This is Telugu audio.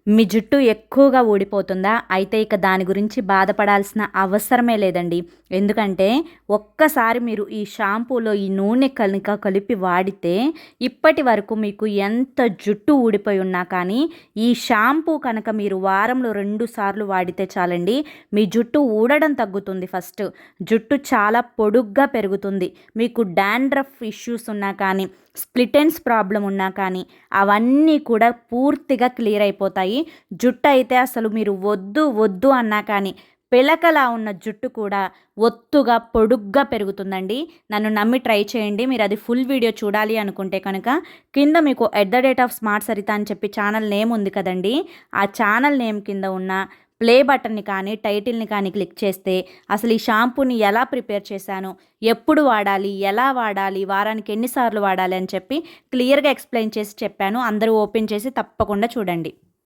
మీ జుట్టు ఎక్కువగా ఊడిపోతుందా? అయితే ఇక దాని గురించి బాధపడాల్సిన అవసరమే లేదండి. ఎందుకంటే ఒక్కసారి మీరు ఈ షాంపూలో ఈ నూనె కనుక కలిపి వాడితే ఇప్పటి వరకు మీకు ఎంత జుట్టు ఊడిపోయి ఉన్నా కానీ ఈ షాంపూ కనుక మీరు వారంలో 2 సార్లు వాడితే చాలండి. మీ జుట్టు ఊడడం తగ్గుతుంది ఫస్ట్. జుట్టు చాలా పొడుగ్గా పెరుగుతుంది. మీకు డాండ్రఫ్ ఇష్యూస్ ఉన్నా కానీ, స్ప్లిట్ ఎండ్స్ ప్రాబ్లమ్ ఉన్నా కానీ అవన్నీ కూడా పూర్తిగా క్లియర్ అయిపోతాయి. జుట్టు అయితే అసలు మీరు వద్దు వద్దు అన్నా కానీ పిలకలా ఉన్న జుట్టు కూడా ఒత్తుగా పొడుగ్గా పెరుగుతుందండి. నన్ను నమ్మి ట్రై చేయండి. మీరు అది ఫుల్ వీడియో చూడాలి అనుకుంటే కనుక కింద మీకు @స్మార్ట్ సరిత అని చెప్పి ఛానల్ నేమ్ ఉంది కదండి. ఆ ఛానల్ నేమ్ కింద ఉన్న ప్లే బటన్ని కానీ టైటిల్ని కానీ క్లిక్ చేస్తే అసలు ఈ షాంపూని ఎలా ప్రిపేర్ చేశాను, ఎప్పుడు వాడాలి, ఎలా వాడాలి, వారానికి ఎన్నిసార్లు వాడాలి అని చెప్పి క్లియర్గా ఎక్స్ప్లెయిన్ చేసి చెప్పాను. అందరూ ఓపెన్ చేసి తప్పకుండా చూడండి.